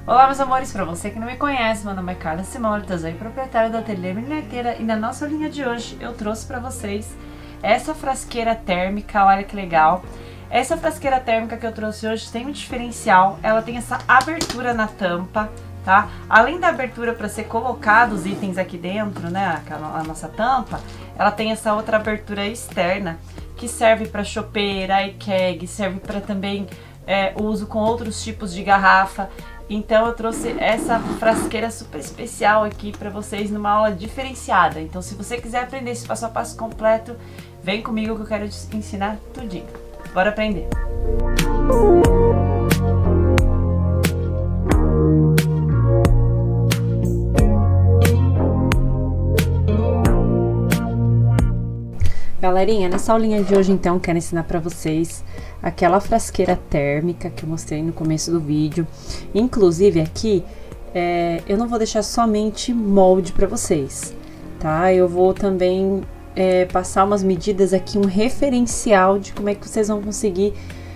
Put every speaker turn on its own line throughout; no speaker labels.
Olá, meus amores, para você que não me conhece, meu nome é Carla Simolitas, aí proprietária do Ateliê Milheteira, e na nossa linha de hoje eu trouxe para vocês essa frasqueira térmica. Olha que legal. Essa frasqueira térmica que eu trouxe hoje tem um diferencial, ela tem essa abertura na tampa, tá? Além da abertura para ser colocado os itens aqui dentro, né, a nossa tampa, ela tem essa outra abertura externa que serve para chopeira e keg, serve para também uso com outros tipos de garrafa. Então eu trouxe essa frasqueira super especial aqui para vocês numa aula diferenciada. Então se você quiser aprender esse passo a passo completo, vem comigo que eu quero te ensinar tudinho. Bora aprender! Galerinha, nessa aulinha de hoje então quero ensinar para vocês aquela frasqueira térmica que eu mostrei no começo do vídeo. Inclusive aqui eu não vou deixar somente molde para vocês, tá? Eu vou também passar umas medidas aqui, um referencial de como é que vocês vão conseguir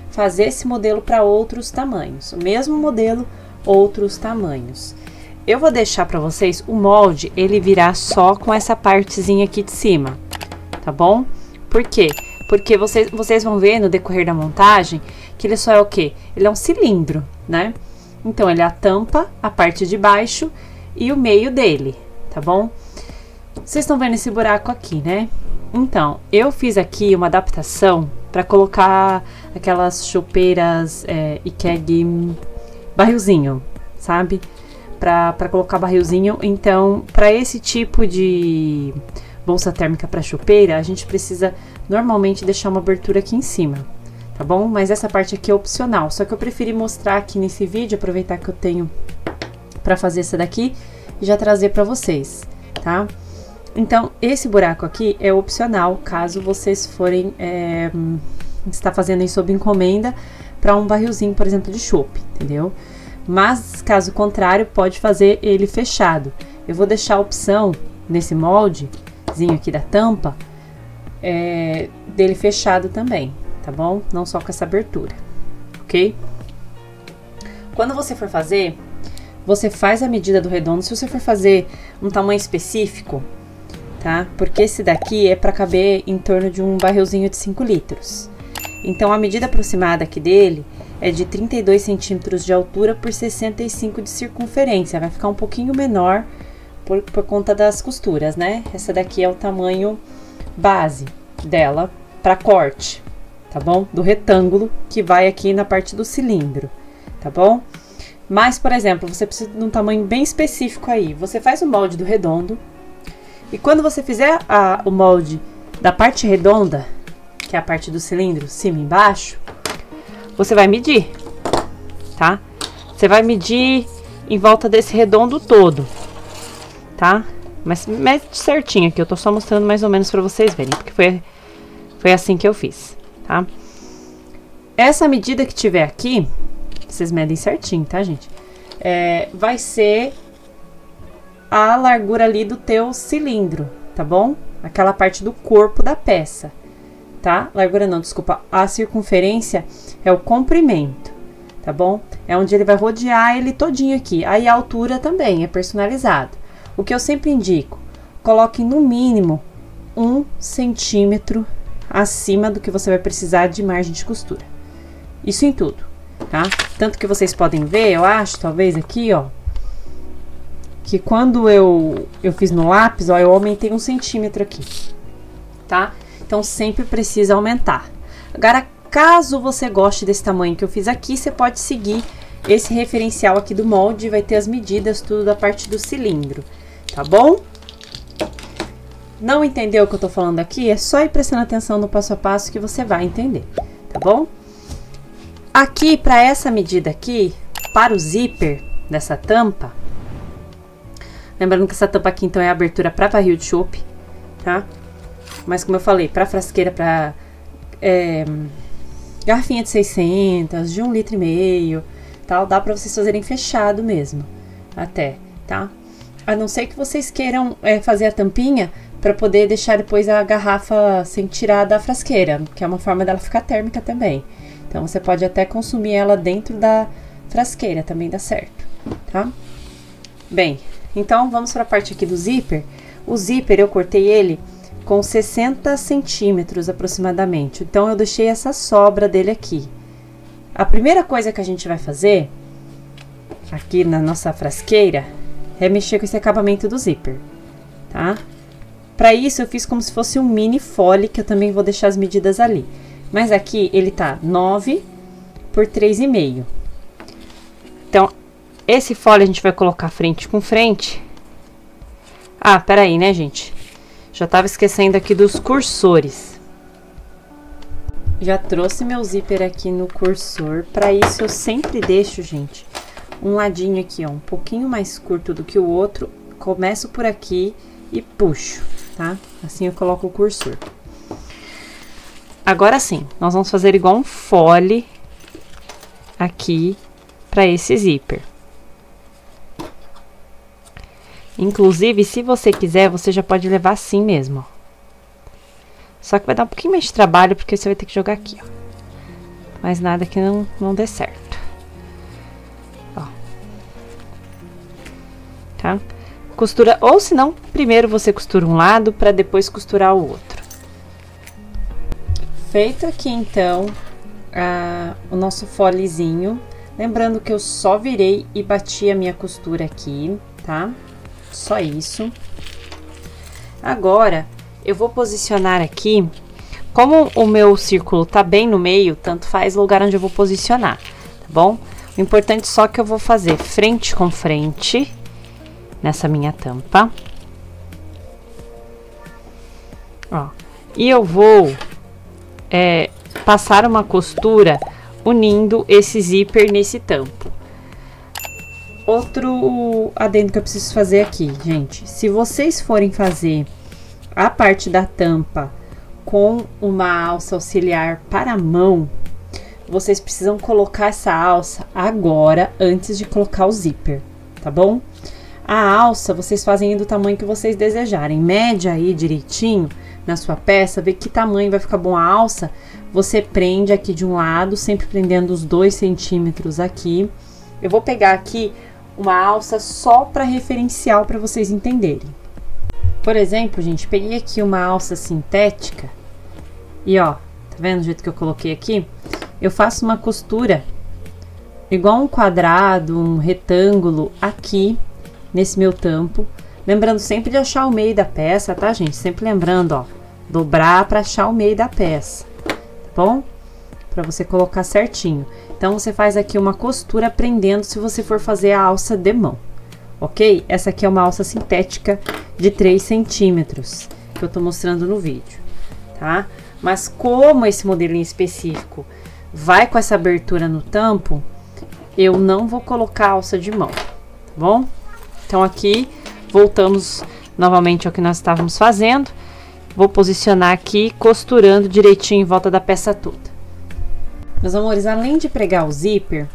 fazer esse modelo para outros tamanhos. O mesmo modelo, outros tamanhos. Eu vou deixar para vocês o molde, ele virá só com essa partezinha aqui de cima, tá bom? Por quê? Porque vocês vão ver no decorrer da montagem que ele só é o quê? Ele é um cilindro, né? Então, ele é a tampa, a parte de baixo e o meio dele, tá bom? Vocês estão vendo esse buraco aqui, né? Então, eu fiz aqui uma adaptação para colocar aquelas chopeiras e keg barrilzinho, sabe? Para colocar barrilzinho. Então, para esse tipo de bolsa térmica para chopeira, a gente precisa normalmente deixar uma abertura aqui em cima, tá bom? Mas essa parte aqui é opcional, só que eu preferi mostrar aqui nesse vídeo, aproveitar que eu tenho para fazer essa daqui e já trazer para vocês, tá? Então, esse buraco aqui é opcional, caso vocês forem estar fazendo isso sob encomenda para um barrilzinho, por exemplo, de chopp, entendeu? Mas, caso contrário, pode fazer ele fechado. Eu vou deixar a opção nesse molde aqui da tampa dele fechado também, tá bom? Não só com essa abertura, ok? Quando você for fazer, você faz a medida do redondo. Se você for fazer um tamanho específico, tá? Porque esse daqui é para caber em torno de um barrilzinho de 5 litros. Então a medida aproximada aqui dele é de 32 centímetros de altura por 65 de circunferência. Vai ficar um pouquinho menor por conta das costuras, né? Essa daqui é o tamanho base dela para corte, tá bom? Do retângulo que vai aqui na parte do cilindro, tá bom? Mas, por exemplo, você precisa de um tamanho bem específico aí. Você faz o molde do redondo e quando você fizer o molde da parte redonda, que é a parte do cilindro, cima e embaixo, você vai medir, tá? Você vai medir em volta desse redondo todo, tá? Mas mede certinho aqui, eu tô só mostrando mais ou menos pra vocês verem, porque foi assim que eu fiz, tá? Essa medida que tiver aqui, vocês medem certinho, tá, gente? Vai ser a largura ali do teu cilindro, tá bom? Aquela parte do corpo da peça, tá? Largura não, desculpa, a circunferência é o comprimento, tá bom? É onde ele vai rodear ele todinho aqui. Aí a altura também é personalizado. O que eu sempre indico, coloque no mínimo 1 centímetro acima do que você vai precisar de margem de costura. Isso em tudo, tá? Tanto que vocês podem ver, eu acho, talvez aqui, ó, que quando eu fiz no lápis, ó, eu aumentei 1 centímetro aqui, tá? Então sempre precisa aumentar. Agora, caso você goste desse tamanho que eu fiz aqui, você pode seguir esse referencial aqui do molde, vai ter as medidas, tudo da parte do cilindro. Tá bom? Não entendeu o que eu tô falando aqui? É só ir prestando atenção no passo a passo que você vai entender, tá bom? Aqui, para essa medida aqui, para o zíper dessa tampa, lembrando que essa tampa aqui, então, é a abertura para barril de chopp, tá? Mas, como eu falei, para frasqueira, para garrafinha de 600, de 1,5 litro, tal, dá para vocês fazerem fechado mesmo, até, tá? A não ser que vocês queiram fazer a tampinha para poder deixar depois a garrafa sem tirar da frasqueira, que é uma forma dela ficar térmica também. Então, você pode até consumir ela dentro frasqueira, também dá certo, tá? Bem, então vamos para a parte aqui do zíper. O zíper eu cortei ele com 60 centímetros aproximadamente, então eu deixei essa sobra dele aqui. A primeira coisa que a gente vai fazer aqui na nossa frasqueira é mexer com esse acabamento do zíper, tá? Para isso eu fiz como se fosse um mini fole, que eu também vou deixar as medidas ali. Mas aqui ele tá 9 por 3,5. Então, esse fole a gente vai colocar frente com frente. Ah, peraí, né, gente? Já tava esquecendo aqui dos cursores. Já trouxe meu zíper aqui no cursor. Para isso eu sempre deixo, gente, um ladinho aqui, ó, um pouquinho mais curto do que o outro. Começo por aqui e puxo, tá? Assim eu coloco o cursor. Agora sim, nós vamos fazer igual um fole aqui para esse zíper. Inclusive, se você quiser, você já pode levar assim mesmo, ó. Só que vai dar um pouquinho mais de trabalho, porque você vai ter que jogar aqui, ó. Mas nada que não dê certo. Ó. Tá? Costura, ou se não, primeiro você costura um lado, para depois costurar o outro. Feito aqui, então, o nosso folezinho. Lembrando que eu só virei e bati a minha costura aqui, tá? Só isso. Agora, eu vou posicionar aqui. Como o meu círculo tá bem no meio, tanto faz o lugar onde eu vou posicionar, tá bom? O importante é só que eu vou fazer frente com frente nessa minha tampa. Ó. E eu vou passar uma costura unindo esse zíper nesse tampo. Outro adendo que eu preciso fazer aqui, gente. Se vocês forem fazer a parte da tampa com uma alça auxiliar para a mão, vocês precisam colocar essa alça agora, antes de colocar o zíper, tá bom? A alça vocês fazem do tamanho que vocês desejarem. Mede aí direitinho na sua peça, vê que tamanho vai ficar bom a alça. Você prende aqui de um lado, sempre prendendo os 2 centímetros aqui. Eu vou pegar aqui uma alça só para referencial, para vocês entenderem. Por exemplo, gente, peguei aqui uma alça sintética e ó, tá vendo o jeito que eu coloquei aqui? Eu faço uma costura igual um quadrado, um retângulo aqui nesse meu tampo, lembrando sempre de achar o meio da peça, tá, gente? Sempre lembrando, ó, dobrar para achar o meio da peça, tá bom? Para você colocar certinho. Então, você faz aqui uma costura prendendo se você for fazer a alça de mão, ok? Essa aqui é uma alça sintética de 3 centímetros, que eu tô mostrando no vídeo, tá? Mas como esse modelo em específico vai com essa abertura no tampo, eu não vou colocar alça de mão, tá bom? Então, aqui, voltamos novamente ao que nós estávamos fazendo. Vou posicionar aqui, costurando direitinho em volta da peça toda. Meus amores, além de pregar o zíper,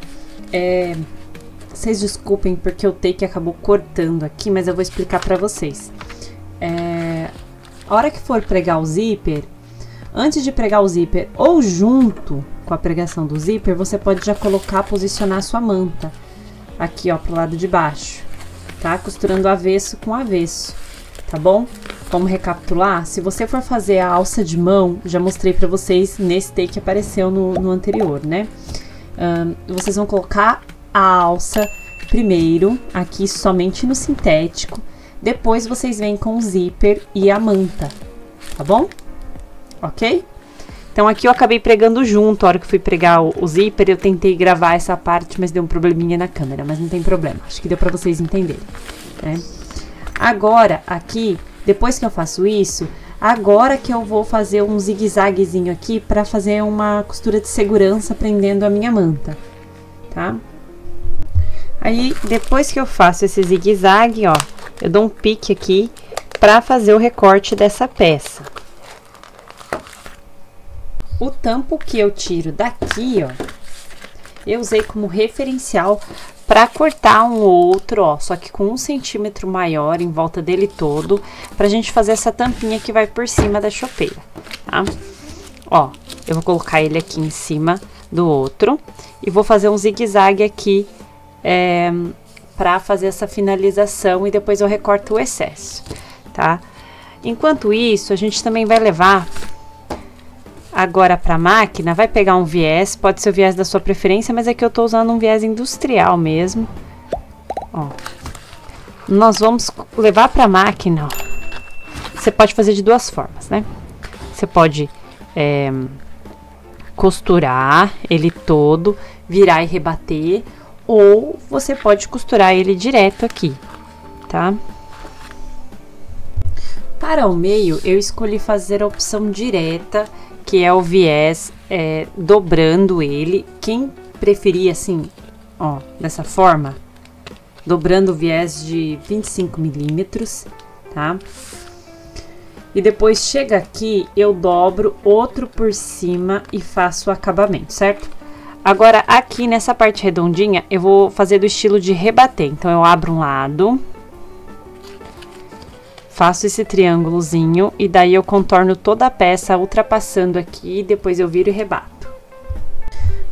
vocês desculpem porque o take acabou cortando aqui, mas eu vou explicar pra vocês. A hora que for pregar o zíper, antes de pregar o zíper ou junto com a pregação do zíper, você pode já colocar, posicionar a sua manta aqui, ó, pro lado de baixo, tá? Costurando avesso com avesso, tá bom? Vamos recapitular? Se você for fazer a alça de mão, já mostrei pra vocês nesse take que apareceu no anterior, né? Vocês vão colocar a alça primeiro, aqui somente no sintético. Depois vocês vêm com o zíper e a manta, tá bom? Ok? Então, aqui eu acabei pregando junto. A hora que fui pregar o zíper, eu tentei gravar essa parte, mas deu um probleminha na câmera. Mas não tem problema, acho que deu pra vocês entenderem, né? Agora, aqui, depois que eu faço isso, agora que eu vou fazer um zigue-zaguezinho aqui pra fazer uma costura de segurança prendendo a minha manta, tá? Aí, depois que eu faço esse zigue-zague, ó, eu dou um pique aqui pra fazer o recorte dessa peça. O tampo que eu tiro daqui, ó, eu usei como referencial para cortar um outro, ó, só que com 1 centímetro maior em volta dele todo, pra gente fazer essa tampinha que vai por cima da chopeira, tá? Ó, eu vou colocar ele aqui em cima do outro. E vou fazer um zigue-zague aqui para fazer essa finalização e depois eu recorto o excesso, tá? Enquanto isso, a gente também vai levar agora para a máquina, vai pegar um viés, pode ser o viés da sua preferência, mas aqui eu tô usando um viés industrial mesmo. Ó, nós vamos levar para a máquina, ó. Você pode fazer de duas formas, né? Você pode costurar ele todo, virar e rebater, ou você pode costurar ele direto aqui, tá? Para o meio, eu escolhi fazer a opção direta, que é o viés dobrando ele. Quem preferir assim, ó, dessa forma, dobrando o viés de 25 milímetros, tá? E depois chega aqui, eu dobro outro por cima e faço o acabamento, certo? Agora, aqui nessa parte redondinha, eu vou fazer do estilo de rebater. Então, eu abro um lado, faço esse triângulozinho e daí eu contorno toda a peça ultrapassando aqui e depois eu viro e rebato.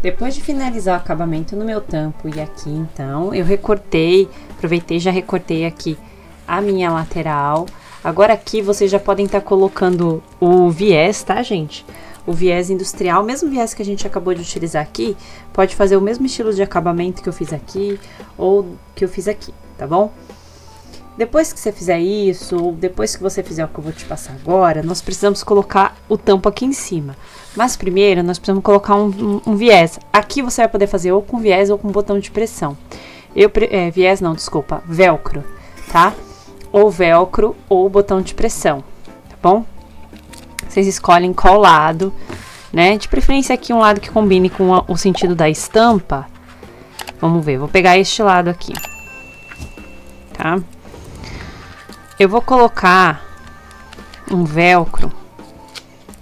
Depois de finalizar o acabamento no meu tampo e aqui, então, eu recortei, aproveitei e já recortei aqui a minha lateral. Agora aqui vocês já podem estar colocando o viés, tá, gente? O viés industrial, mesmo viés que a gente acabou de utilizar aqui, pode fazer o mesmo estilo de acabamento que eu fiz aqui ou que eu fiz aqui, tá bom? Depois que você fizer isso, ou depois que você fizer o que eu vou te passar agora, nós precisamos colocar o tampo aqui em cima. Mas primeiro, nós precisamos colocar um viés. Aqui você vai poder fazer ou com viés ou com botão de pressão. Viés não, desculpa, velcro, tá? Ou velcro ou botão de pressão, tá bom? Vocês escolhem qual lado, né? De preferência aqui um lado que combine com o sentido da estampa. Vamos ver, vou pegar este lado aqui, tá? Eu vou colocar um velcro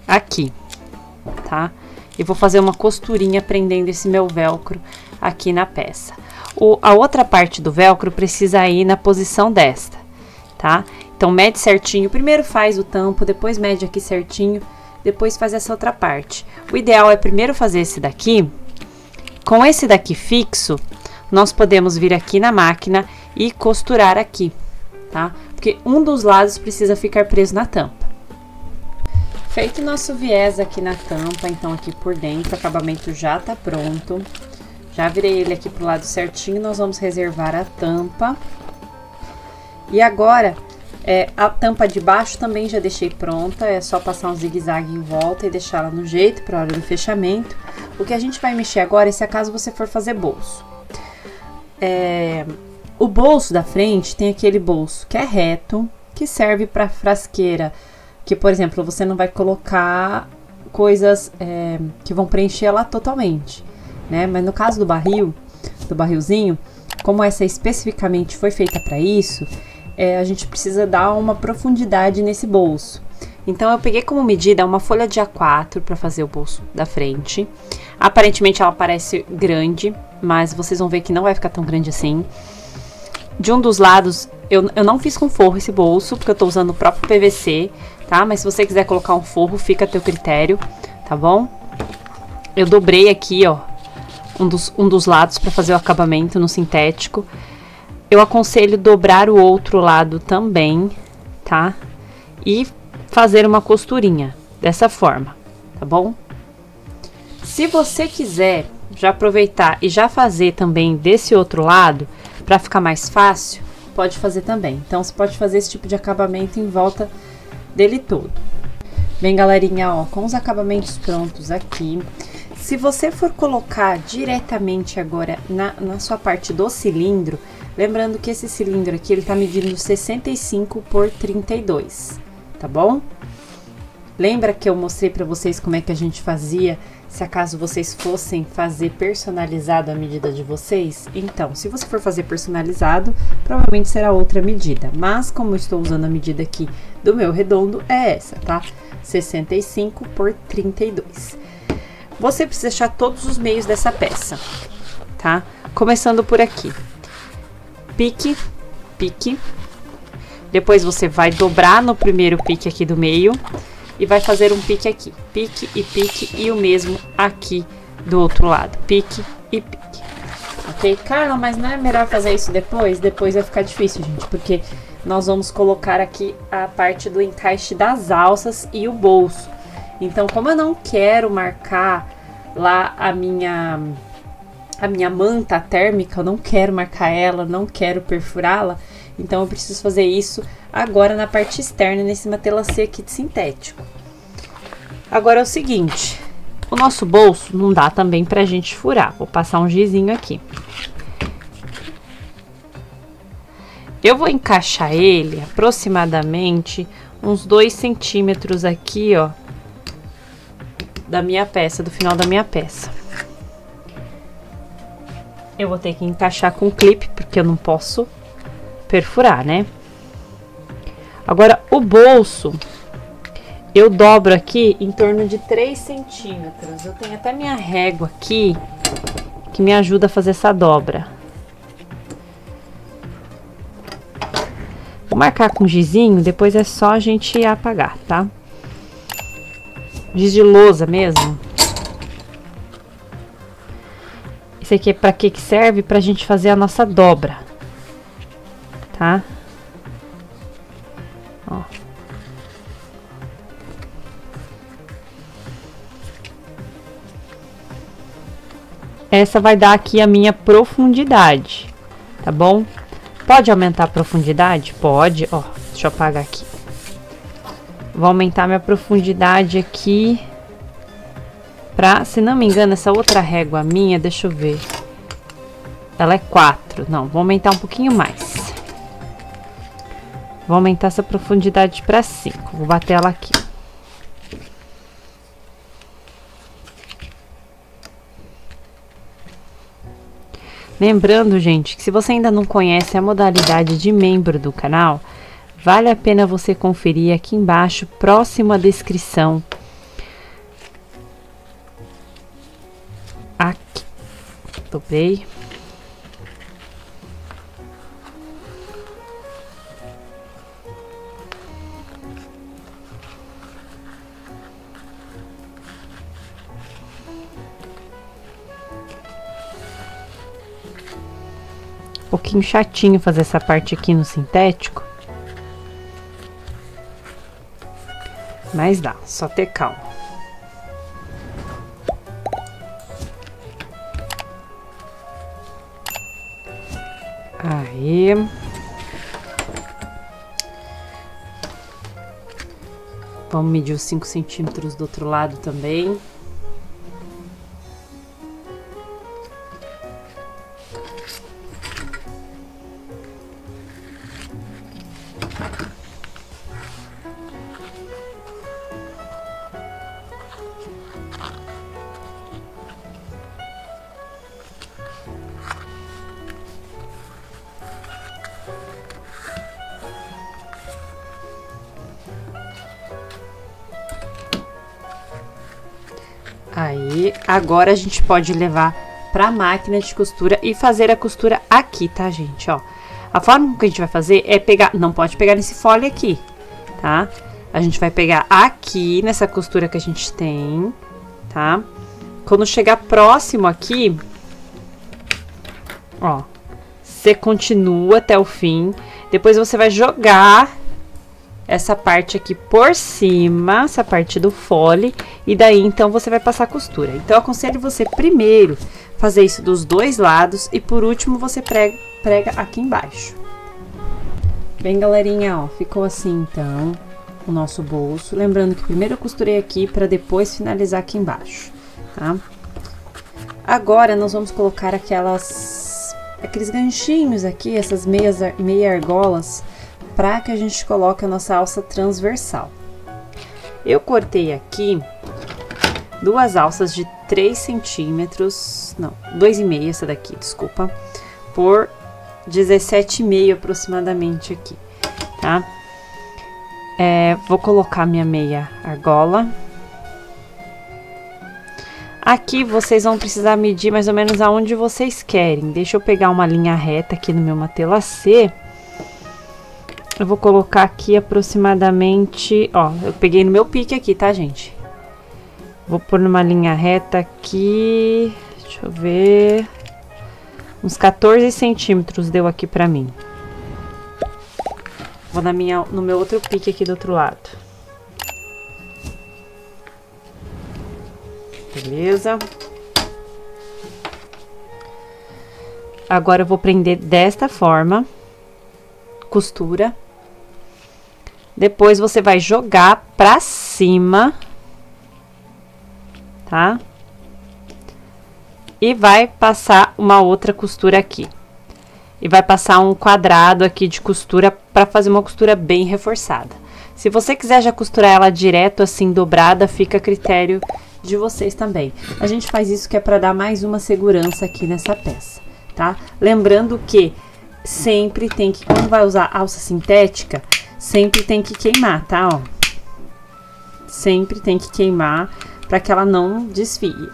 aqui, tá? E vou fazer uma costurinha prendendo esse meu velcro aqui na peça. A outra parte do velcro precisa ir na posição desta, tá? Então, mede certinho. Primeiro faz o tampo, depois mede aqui certinho, depois faz essa outra parte. O ideal é primeiro fazer esse daqui. Com esse daqui fixo, nós podemos vir aqui na máquina e costurar aqui, tá? Porque um dos lados precisa ficar preso na tampa. Feito o nosso viés aqui na tampa, então aqui por dentro, o acabamento já tá pronto. Já virei ele aqui pro lado certinho, nós vamos reservar a tampa. E agora, a tampa de baixo também já deixei pronta, é só passar um zigue-zague em volta e deixar ela no jeito para a hora do fechamento. O que a gente vai mexer agora é se acaso você for fazer bolso. O bolso da frente tem aquele bolso que é reto, que serve para frasqueira, que, por exemplo, você não vai colocar coisas que vão preencher ela totalmente, né? Mas no caso do barrilzinho, como essa especificamente foi feita para isso, a gente precisa dar uma profundidade nesse bolso. Então, eu peguei como medida uma folha de A4 para fazer o bolso da frente. Aparentemente, ela parece grande, mas vocês vão ver que não vai ficar tão grande assim. De um dos lados, eu não fiz com forro esse bolso, porque eu tô usando o próprio PVC, tá? Mas se você quiser colocar um forro, fica a teu critério, tá bom? Eu dobrei aqui, ó, um dos lados para fazer o acabamento no sintético. Eu aconselho dobrar o outro lado também, tá? E fazer uma costurinha dessa forma, tá bom? Se você quiser já aproveitar e já fazer também desse outro lado, para ficar mais fácil, pode fazer também. Então, você pode fazer esse tipo de acabamento em volta dele todo. Bem, galerinha, ó, com os acabamentos prontos aqui, se você for colocar diretamente agora na sua parte do cilindro, lembrando que esse cilindro aqui, ele tá medindo 65 por 32, tá bom? Lembra que eu mostrei pra vocês como é que a gente fazia, se acaso vocês fossem fazer personalizado a medida de vocês? Então, se você for fazer personalizado, provavelmente será outra medida. Mas, como eu estou usando a medida aqui do meu redondo, é essa, tá? 65 por 32. Você precisa achar todos os meios dessa peça, tá? Começando por aqui. Pique, pique. Depois você vai dobrar no primeiro pique aqui do meio e vai fazer um pique aqui. Pique e o mesmo aqui do outro lado, pique e pique. Ok? Carla, mas não é melhor fazer isso depois? Depois vai ficar difícil, gente, porque nós vamos colocar aqui a parte do encaixe das alças e o bolso. Então, como eu não quero marcar lá a minha manta térmica, eu não quero marcar ela, não quero perfurá-la, então eu preciso fazer isso agora na parte externa, nesse matelacê aqui de sintético. Agora é o seguinte, o nosso bolso não dá também pra gente furar, vou passar um gizinho aqui. Eu vou encaixar ele aproximadamente uns 2 centímetros aqui, ó, da minha peça, do final da minha peça. Eu vou ter que encaixar com clipe, porque eu não posso perfurar, né? Agora, o bolso, eu dobro aqui em torno de 3 centímetros. Eu tenho até minha régua aqui, que me ajuda a fazer essa dobra. Vou marcar com gizinho, depois é só a gente apagar, tá? Giz de lousa mesmo. Isso aqui é pra que serve? Pra gente fazer a nossa dobra, tá? Ó. Essa vai dar aqui a minha profundidade, tá bom? Pode aumentar a profundidade? Pode, ó. Deixa eu apagar aqui. Vou aumentar minha profundidade aqui pra, se não me engano, essa outra régua minha, deixa eu ver. Ela é 4. Não, vou aumentar um pouquinho mais. Vou aumentar essa profundidade pra 5. Vou bater ela aqui. Lembrando, gente, que se você ainda não conhece a modalidade de membro do canal, vale a pena você conferir aqui embaixo, próximo à descrição. Aqui. Dobrei. Um pouquinho chatinho fazer essa parte aqui no sintético. Mas dá, só ter calma. Aí. Vamos medir os 5 centímetros do outro lado também. Aí, agora a gente pode levar pra máquina de costura e fazer a costura aqui, tá, gente? Ó, a forma que a gente vai fazer é pegar, não pode pegar nesse fole aqui, tá? A gente vai pegar aqui nessa costura que a gente tem, tá? Quando chegar próximo aqui, ó, você continua até o fim, depois você vai jogar essa parte aqui por cima, essa parte do fole, e daí então você vai passar a costura. Então eu aconselho você primeiro fazer isso dos dois lados e por último você prega aqui embaixo. Bem, galerinha, ó, ficou assim então o nosso bolso. Lembrando que primeiro eu costurei aqui para depois finalizar aqui embaixo, tá? Agora nós vamos colocar aqueles ganchinhos aqui, essas meia argolas, para que a gente coloque a nossa alça transversal. Eu cortei aqui duas alças de 3 centímetros, não, 2,5 essa daqui, desculpa, por 17,5 aproximadamente aqui, tá? Vou colocar minha meia argola. Aqui vocês vão precisar medir mais ou menos aonde vocês querem. Deixa eu pegar uma linha reta aqui no meu matelacê. Eu vou colocar aqui aproximadamente, ó, eu peguei no meu pique aqui, tá, gente? Vou pôr numa linha reta aqui, deixa eu ver, uns 14 centímetros deu aqui pra mim. Vou no meu outro pique aqui do outro lado. Beleza. Agora eu vou prender desta forma, costura. Depois você vai jogar pra cima, tá? E vai passar uma outra costura aqui. E vai passar um quadrado aqui de costura pra fazer uma costura bem reforçada. Se você quiser já costurar ela direto assim, dobrada, fica a critério de vocês também. A gente faz isso que é pra dar mais uma segurança aqui nessa peça, tá? Lembrando que sempre tem que, quando vai usar alça sintética, sempre tem que queimar, tá? Ó. Sempre tem que queimar para que ela não desfie.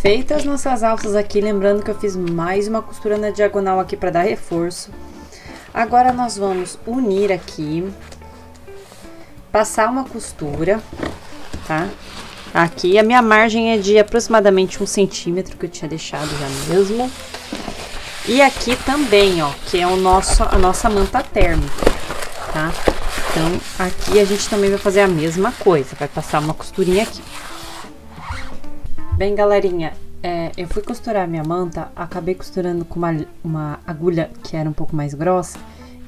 Feitas nossas alças aqui, lembrando que eu fiz mais uma costura na diagonal aqui para dar reforço. Agora nós vamos unir aqui, passar uma costura, tá? Aqui a minha margem é de aproximadamente 1 centímetro, que eu tinha deixado já mesmo. E aqui também, ó, que é a nossa manta térmica, tá? Então, aqui a gente também vai fazer a mesma coisa, vai passar uma costurinha aqui. Bem, galerinha, eu fui costurar a minha manta, acabei costurando com uma agulha que era um pouco mais grossa,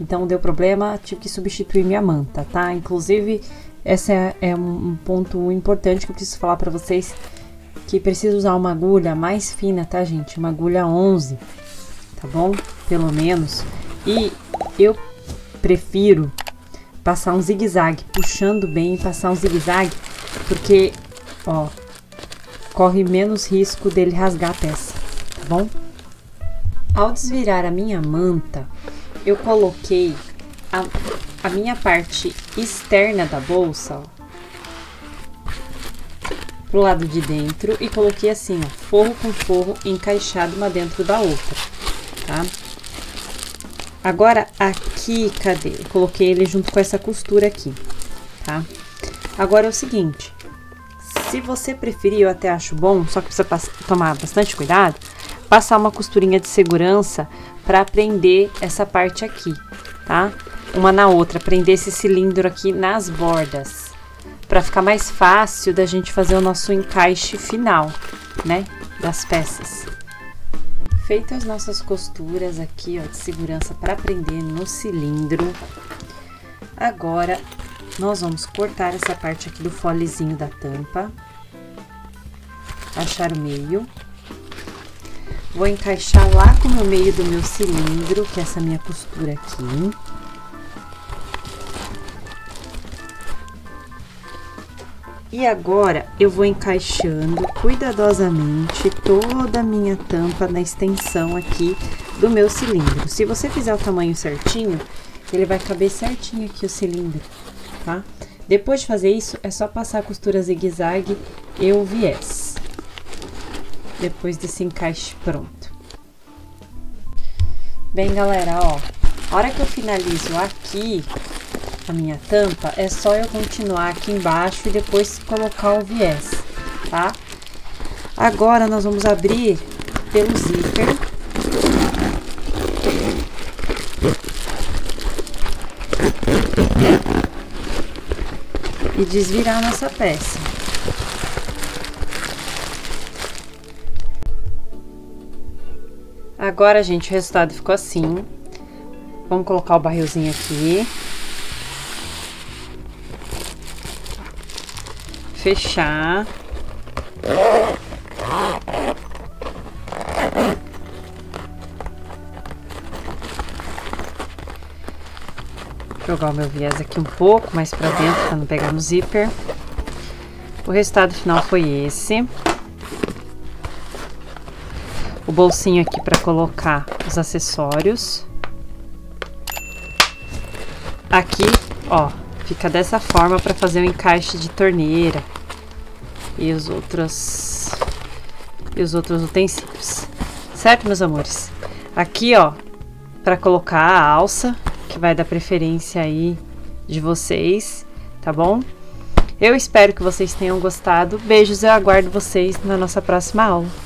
então deu problema, tive que substituir minha manta, tá? Inclusive, esse é um ponto importante que eu preciso falar pra vocês, que precisa usar uma agulha mais fina, tá, gente? Uma agulha 11, tá bom? Pelo menos. E eu prefiro passar um zigue-zague, puxando bem e passar um zigue-zague, porque, ó, corre menos risco dele rasgar a peça, tá bom? Ao desvirar a minha manta, eu coloquei a minha parte externa da bolsa, ó, pro lado de dentro e coloquei assim, ó, forro com forro encaixado uma dentro da outra, tá? Agora aqui, cadê? Eu coloquei ele junto com essa costura aqui, tá? Agora é o seguinte, se você preferir, eu até acho bom, só que precisa tomar bastante cuidado, passar uma costurinha de segurança para prender essa parte aqui, tá? Uma na outra, prender esse cilindro aqui nas bordas, para ficar mais fácil da gente fazer o nosso encaixe final, né, das peças. Feitas as nossas costuras aqui, ó, de segurança para prender no cilindro, agora nós vamos cortar essa parte aqui do folezinho da tampa, achar o meio, vou encaixar lá com o meio do meu cilindro, que é essa minha costura aqui. E agora eu vou encaixando cuidadosamente toda a minha tampa na extensão aqui do meu cilindro. Se você fizer o tamanho certinho, ele vai caber certinho aqui o cilindro, tá? Depois de fazer isso, é só passar a costura zigue-zague e o viés. Depois desse encaixe pronto. Bem, galera, ó, a hora que eu finalizo aqui a minha tampa, é só eu continuar aqui embaixo e depois colocar o viés, tá? Agora nós vamos abrir pelo zíper. E desvirar a nossa peça. Agora, gente, o resultado ficou assim. Vamos colocar o barrilzinho aqui. Fechar. Jogar o meu viés aqui um pouco mais pra dentro para não pegar no zíper. O resultado final foi esse. O bolsinho aqui para colocar os acessórios. Aqui, ó, fica dessa forma para fazer o encaixe de torneira e os outros utensílios, certo, meus amores? Aqui, ó, para colocar a alça, que vai dar preferência aí de vocês, tá bom? Eu espero que vocês tenham gostado. Beijos, eu aguardo vocês na nossa próxima aula.